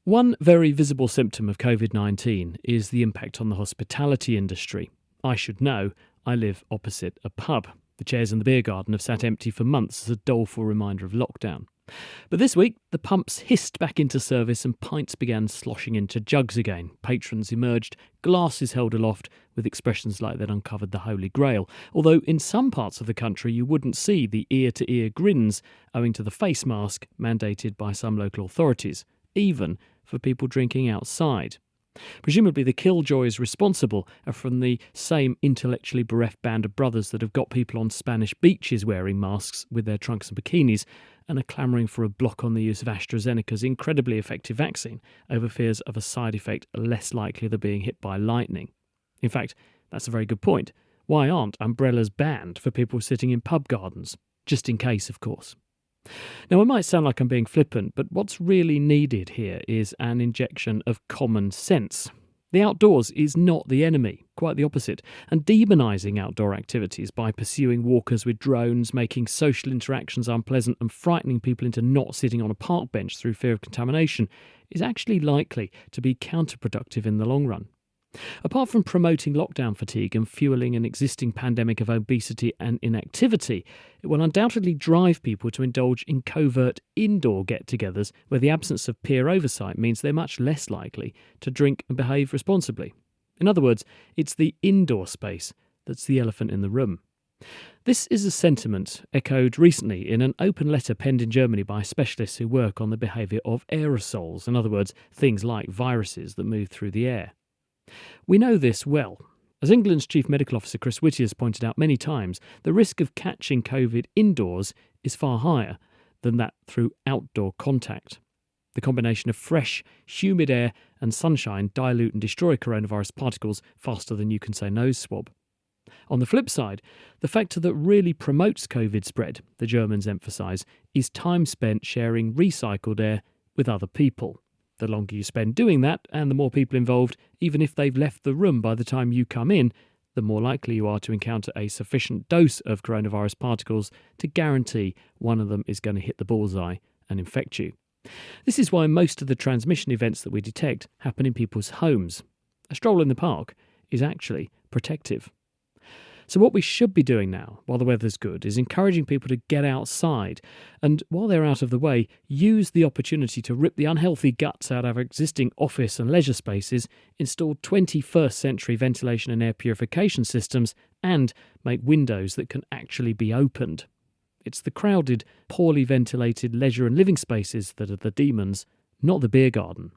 One very visible symptom of COVID-19 is the impact on the hospitality industry. I should know, I live opposite a pub. The chairs in the beer garden have sat empty for months as a doleful reminder of lockdown. But this week, the pumps hissed back into service and pints began sloshing into jugs again. Patrons emerged, glasses held aloft, with expressions like they'd uncovered the Holy Grail. Although in some parts of the country you wouldn't see the ear-to-ear grins owing to the face mask mandated by some local authorities, even for people drinking outside. Presumably the killjoys responsible are from the same intellectually bereft band of brothers that have got people on Spanish beaches wearing masks with their trunks and bikinis and are clamouring for a block on the use of AstraZeneca's incredibly effective vaccine over fears of a side effect less likely than being hit by lightning. In fact, that's a very good point. Why aren't umbrellas banned for people sitting in pub gardens? Just in case, of course. Now, it might sound like I'm being flippant, but what's really needed here is an injection of common sense. The outdoors is not the enemy, quite the opposite, and demonising outdoor activities by pursuing walkers with drones, making social interactions unpleasant and frightening people into not sitting on a park bench through fear of contamination is actually likely to be counterproductive in the long run. Apart from promoting lockdown fatigue and fueling an existing pandemic of obesity and inactivity, it will undoubtedly drive people to indulge in covert indoor get-togethers where the absence of peer oversight means they're much less likely to drink and behave responsibly. In other words, it's the indoor space that's the elephant in the room. This is a sentiment echoed recently in an open letter penned in Germany by specialists who work on the behaviour of aerosols, in other words, things like viruses that move through the air. We know this well. As England's Chief Medical Officer Chris Whittier has pointed out many times, the risk of catching COVID indoors is far higher than that through outdoor contact. The combination of fresh, humid air and sunshine dilute and destroy coronavirus particles faster than you can say nose swab. On the flip side, the factor that really promotes COVID spread, the Germans emphasise, is time spent sharing recycled air with other people. The longer you spend doing that, and the more people involved, even if they've left the room by the time you come in, the more likely you are to encounter a sufficient dose of coronavirus particles to guarantee one of them is going to hit the bullseye and infect you. This is why most of the transmission events that we detect happen in people's homes. A stroll in the park is actually protective. So what we should be doing now, while the weather's good, is encouraging people to get outside and, while they're out of the way, use the opportunity to rip the unhealthy guts out of our existing office and leisure spaces, install 21st century ventilation and air purification systems, and make windows that can actually be opened. It's the crowded, poorly ventilated leisure and living spaces that are the demons, not the beer garden.